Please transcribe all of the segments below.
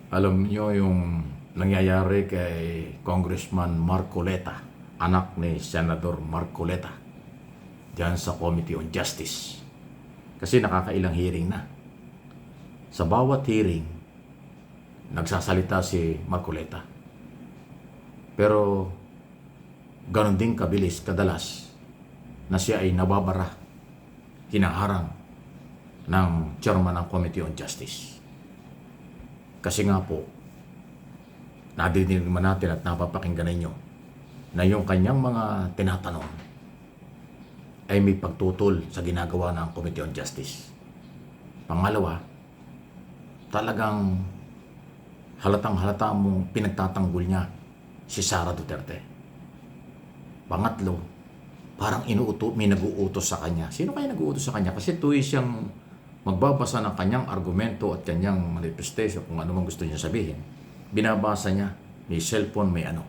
Alam niyo yung nangyayari kay Congressman Marcoleta, anak ni Senador Marcoleta, diyan sa Committee on Justice. Kasi nakakailang hearing na. Sa bawat hearing, nagsasalita si Marcoleta. Pero ganon din kabilis, kadalas, na siya ay nababara, hinaharang ng chairman ng Committee on Justice. Kasi nga po, nadidinig naman natin at napapakinggan ninyo na yung kanyang mga tinatanong ay may pagtutol sa ginagawa ng Committee on Justice. Pangalawa, talagang halatang-halata mong pinagtatanggol niya si Sara Duterte. Pangatlo, parang may nag-uutos sa kanya. Sino kaya nag-uutos sa kanya? Kasi tuwi siyang magbabasa ng kanyang argumento at kanyang manifestation kung ano man gusto niya sabihin. Binabasa niya, may cellphone, may ano.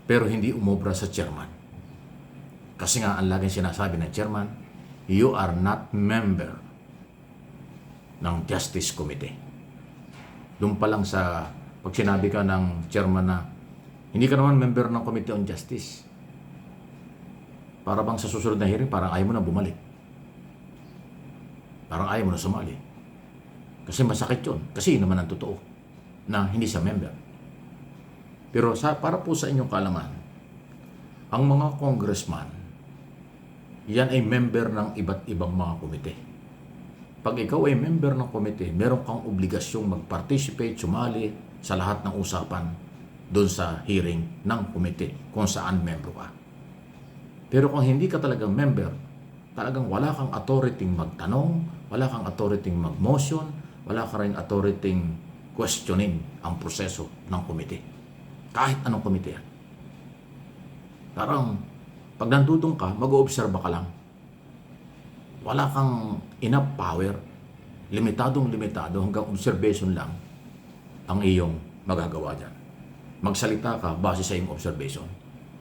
Pero hindi umobra sa chairman. Kasi nga ang laging sinasabi ng chairman, you are not member ng Justice Committee. Doon pa lang sa pag sinabi ka ng chairman na hindi ka naman member ng Committee on Justice. Para bang sa susunod na hearing, parang ayaw mo na bumalik. Parang ayaw mo na sumali. Kasi masakit yun. Kasi naman ang totoo na hindi siya member. Pero para po sa inyong kaalaman, ang mga congressman, yan ay member ng iba't ibang mga komite. Pag ikaw ay member ng komite, meron kang obligasyong mag-participate, sumali sa lahat ng usapan doon sa hearing ng komite kung saan membro ka. Pero kung hindi ka talagang member, talagang wala kang authority magtanong, wala kang authority mag-motion, wala ka rin authority questioning ang proseso ng komite. Kahit anong komite yan. Parang, pag nandudong ka, mag-oobserba ka lang. Wala kang enough power, limitado hanggang observation lang ang iyong magagawa dyan. Magsalita ka base sa iyong observation.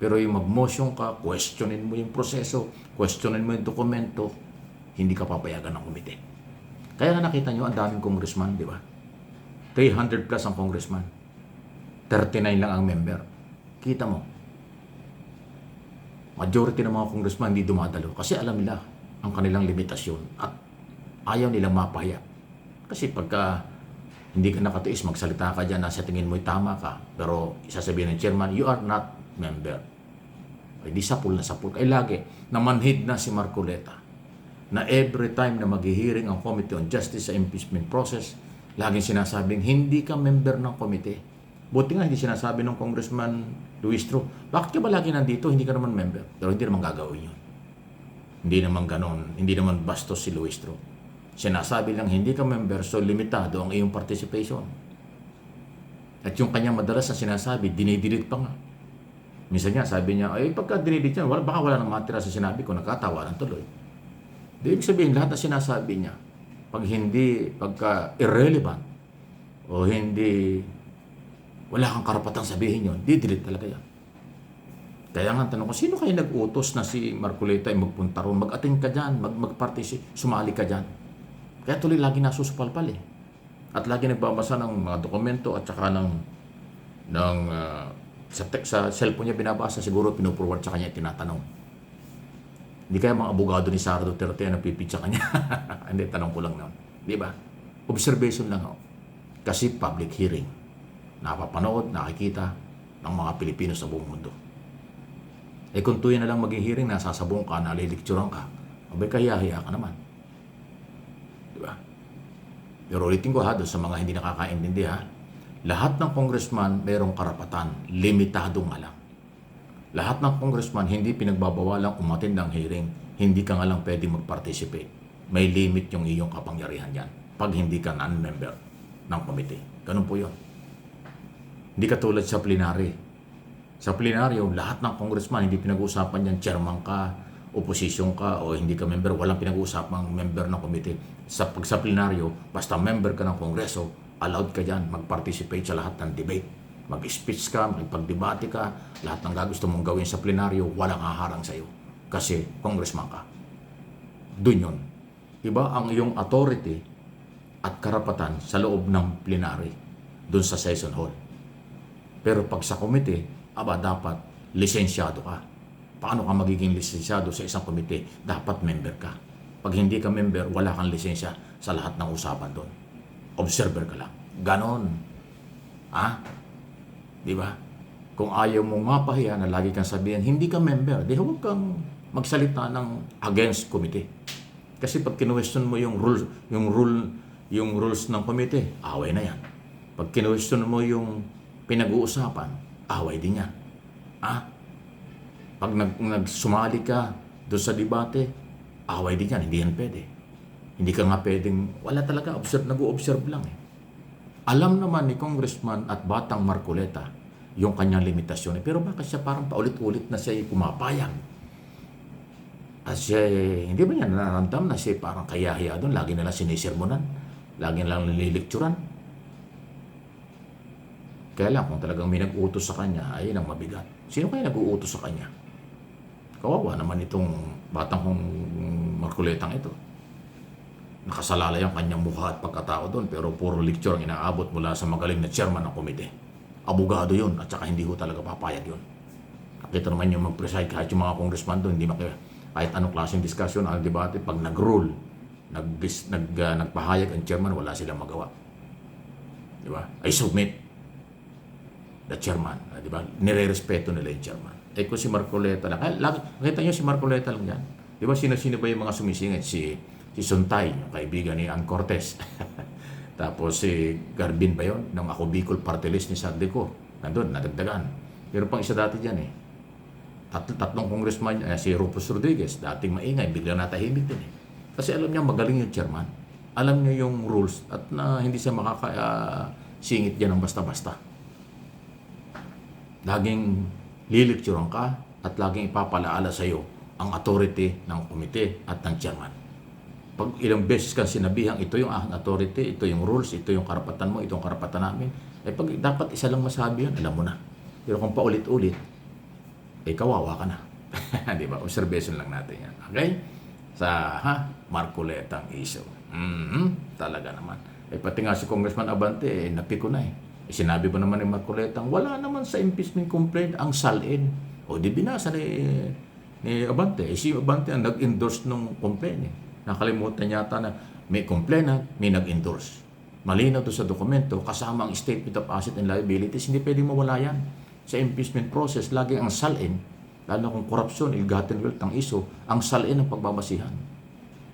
Pero yung mag-motion ka, questionin mo yung proseso, questionin mo yung dokumento, hindi ka papayagan ng komite. Kaya nga nakita nyo, ang daming congressman, di ba? 300 plus ang congressman. 39 lang ang member. Kita mo, majority ng mga congressman hindi dumadalo kasi alam nila ang kanilang limitasyon at ayaw nilang mapahaya. Kasi pagka hindi ka nakatiis, magsalita ka dyan na sa tingin mo'y tama ka, pero isasabihin ng chairman, you are not member. Ay di sapul na sapul. Ay lagi, namanhid na si Marcoleta na every time na maghihiring ang Committee on Justice sa impeachment process, laging sinasabing, hindi ka member ng komite. Buti nga hindi sinasabi ng Congressman Luistro, bakit ka ba lagi nandito? Hindi ka naman member. Pero hindi naman gagawin yun. Hindi naman ganon. Hindi naman bastos si Luistro. Sinasabi lang, hindi ka member, so limitado ang iyong participation. At yung kanyang madalas na sinasabi, dinidelete pa nga. Minsan nga, sabi niya, ay pagka dinidelete niya, baka wala nang matira sa sinabi ko, nakatawa ng tuloy. Di ibig sabihin, lahat na sinasabi niya, pagka irrelevant, o hindi, wala kang karapatang sabihin yun, di-delete talaga yan. Kaya nga tanong ko, sino kayo nag-utos na si Marcoleta ay magpunta ron, mag-attend ka dyan, mag-participate, sumali ka dyan. Kaya tuloy lagi nasusupalpal eh. At lagi nagbabasa ng mga dokumento at saka sa cellphone niya binabasa, siguro pinupurward sa kanya tinatanong. Hindi kaya mga abogado ni Sara Duterte na pipitsa kanya. Hindi, tanong ko lang naman. Di ba? Observation lang ako. Kasi public hearing. Napapanood, nakikita ng mga Pilipino sa buong mundo. Eh kung tuyo na lang maging hearing, nasasabong ka, nalilikturan ka, abay kahiya-hiya ka naman. Di ba? Pero ulitin ko doon sa mga hindi nakakaintindi lahat ng congressman mayroong karapatan, limitado nga lang. Lahat ng congressman hindi pinagbabawalang umattend ng hearing, hindi ka nga lang pwede mag-participate. May limit yung iyong kapangyarihan yan pag hindi ka non-member ng committee. Ganun po yun. Hindi katulad sa plenary. Sa plenaryo, lahat ng congressman, hindi pinag-uusapan yan, chairman ka, opposition ka, o hindi ka member, walang pinag-uusapang member ng committee. Sa plenaryo, basta member ka ng kongreso, allowed ka dyan mag-participate sa lahat ng debate. Mag-speech ka, magpagdebate ka, lahat ng gusto mong gawin sa plenaryo, walang haharang sa iyo. Kasi congressman ka. Doon yun. Iba ang iyong authority at karapatan sa loob ng plenary doon sa session hall. Pero pag sa committee, dapat lisensyado ka. Paano ka magiging lisensyado sa isang committee? Dapat member ka. Pag hindi ka member, wala kang lisensya sa lahat ng usapan doon. Observer ka lang. Ganon. Di ba? Kung ayaw mong mapahiya na lagi kang sabihin, hindi ka member, di huwag kang magsalita ng against committee. Kasi pag kinuwestiyon mo yung rules ng committee, away na yan. Pag kinuwestiyon mo yung pinag-uusapan, away din yan. Pag nagsumali ka doon sa debate, away din yan, hindi yan pwede. Hindi ka nga pwedeng, wala talaga, nag-o-observe lang eh. Alam naman ni Congressman at Batang Marcoleta yung kanyang limitasyon. Pero bakit siya parang paulit-ulit na siya pumapayag? At siya, hindi ba niya nararamdam na siya parang kaya-hiya doon? Lagi na lang sinisermonan. Lagi na lang nililikturan. Kaya lang, kung talagang may nag-uutos sa kanya, ay ang mabigat. Sino kaya nag-uutos sa kanya? Kawawa naman itong Batang Marcoletang ito. Nakasalalay ang kanyang mukha at pagkatao doon, pero puro lecture ang inaabot mula sa magaling na chairman ng komite. Abogado yun, at saka hindi ko talaga papayag yun. Nakita naman yung mag-preside kahit yung mga congressman doon, hindi kahit anong klaseng discussion, ang debate, pag nag-rule, nagpahayag ang chairman, wala silang magawa. Di ba? I submit the chairman. Di ba? Nire-respeto nila yung chairman. Kung si Marcoleta lang, nakita nyo si Marcoleta lang yan. Di ba? Sino-sino ba yung mga sumisingit? Si Suntay, yung kaibigan ni Ann Cortez. Tapos si Garbin ba yun? Nung ako Bicol Party List ni Sardico. Nandun, nadagdagan. Pero pang isa dati dyan eh. Tatlong congressman, si Rufus Rodriguez, dating maingay, bigla natahimik din eh. Kasi alam niya magaling yung chairman. Alam niya yung rules at hindi siya makakasingit dyan ng basta-basta. Laging lilikturan ka at laging ipapalaala sa iyo ang authority ng komite at ng chairman. Pag ilang beses kang sinabihang ito yung authority, ito yung rules, ito yung karapatan mo, ito yung karapatan namin, pag dapat isa lang masabi yun, alam mo na. Pero kung paulit-ulit, kawawa ka na. Di ba? Observation lang natin yan. Okay? Sa Marcoletang issue. Talaga naman. Pati nga si Congressman Abante, napiko na eh. Sinabi ba naman ni Marcoletang, wala naman sa impeachment complaint ang salin. O di binasa ni Abante. Si Abante ang nag-endorse ng complaint eh. Nakalimutan yata na may complainant, may nag-endorse. Malinaw to sa dokumento, kasama ang statement of asset and liabilities, hindi pwedeng mawala yan. Sa impeachment process, lagi ang salin, lalo kung korupsyon, ill-gotten wealth ang iso, ang salin ang pagbabasihan.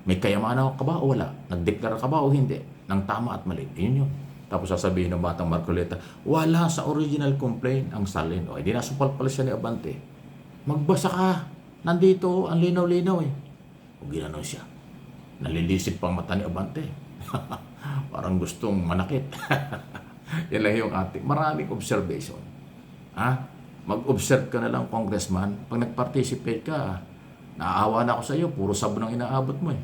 May kayamanan ka ba o wala? Nagdeklara ka ba o hindi? Nang tama at mali. Yun yun. Tapos sasabihin ng Batang Marcoleta, wala sa original complaint ang salin. O, hindi nasupal pala siya ni Abante. Magbasa ka. Nandito, ang linaw-linaw eh. O ginanon siya. Nalilisip pang mata ni Abante. Parang gustong manakit. Yan lang yung ating maraming observation. Mag-observe ka na lang, congressman. Pag nag-participate ka, naaawa na ako sa iyo, puro sabon ang inaabot mo eh.